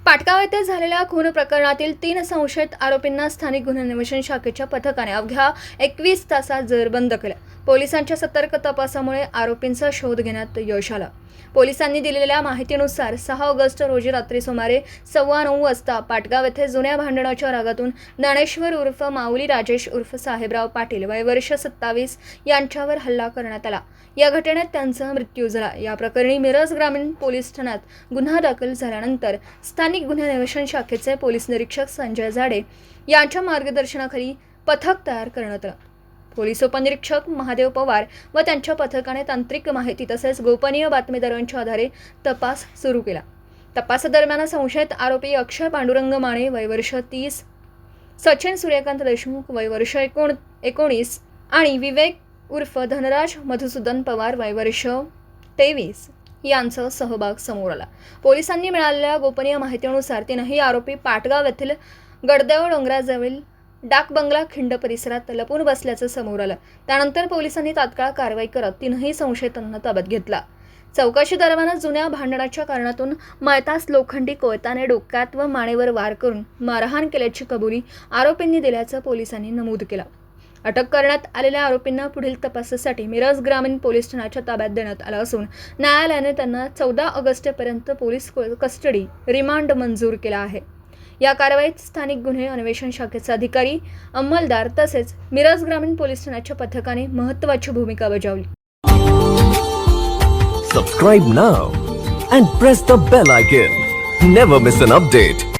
पाटगाव येथे झालेल्या खून प्रकरणातील 3 संशयित आरोपींना स्थानिक गुन्हे अन्वेषण शाखेच्या पथकाने अवघ्या 21 तासात जेरबंद केलं. पोलिसांच्या सतर्क तपासामुळे आरोपींचा शोध घेण्यात यश आलं. पोलिसांनी दिलेल्या माहितीनुसार 6 ऑगस्ट रोजी रात्री सुमारे 9:15 वाजता पाटगाव येथे जुन्या भांडणाच्या रागातून ज्ञानेश्वर उर्फ माऊली राजेश उर्फ साहेबराव पाटील वय वर्ष 27 यांच्यावर हल्ला करण्यात आला. या घटनेत त्यांचा मृत्यू झाला. या प्रकरणी मिरज ग्रामीण पोलीस ठाण्यात गुन्हा दाखल झाल्यानंतर स्थानिक गुन्हे अन्वेषण शाखेचे पोलीस निरीक्षक संजय झाडे यांच्या मार्गदर्शनाखाली पथक तयार करण्यात आलं. पोलीस उपनिरीक्षक महादेव पवार व त्यांच्या पथकाने तांत्रिक माहिती तसेच गोपनीय बातमीदारांच्या आधारे तपास सुरू केला. तपासादरम्यान संशयित आरोपी अक्षय पांडुरंग माने वय वर्ष 30, सचिन सूर्यकांत देशमुख वय वर्ष 19 आणि विवेक उर्फ धनराज मधुसूदन पवार वय वर्ष 23 यांचा सहभाग समोर आला. पोलिसांनी मिळालेल्या गोपनीय माहितीनुसार तीनही आरोपी पाटगाव येथील गडदेव डोंगराजवळील डाक बंगला खिंड परिसरात लपून बसल्याचं समोर आलं. त्यानंतर पोलिसांनी तात्काळ कारवाई करत तीनही संशयितांना ताब्यात घेतला. चौकशी दरम्यान जुन्या भांडणाच्या कारणातून मयतास लोखंडी कोयत्याने डोक्यात व मानेवर वार करून मारहाण केल्याची कबुली आरोपींनी दिल्याचं पोलिसांनी नमूद केलं. अटक करण्यात आलेल्या आरोपींना पुढील तपासासाठी मिरज ग्रामीण पोलीस ठाण्याच्या ताब्यात देण्यात आलं असून न्यायालयाने त्यांना 14 ऑगस्टपर्यंत पोलीस कस्टडी रिमांड मंजूर केला आहे. या कारवाईत स्थानिक गुन्हे अन्वेषण शाखेचे अधिकारी, अंमलदार तसेच मिरज ग्रामीण पोलीस ठाण्याच्या पथकाने महत्त्वाची भूमिका बजावली. Subscribe now and press the bell icon. Never miss an update.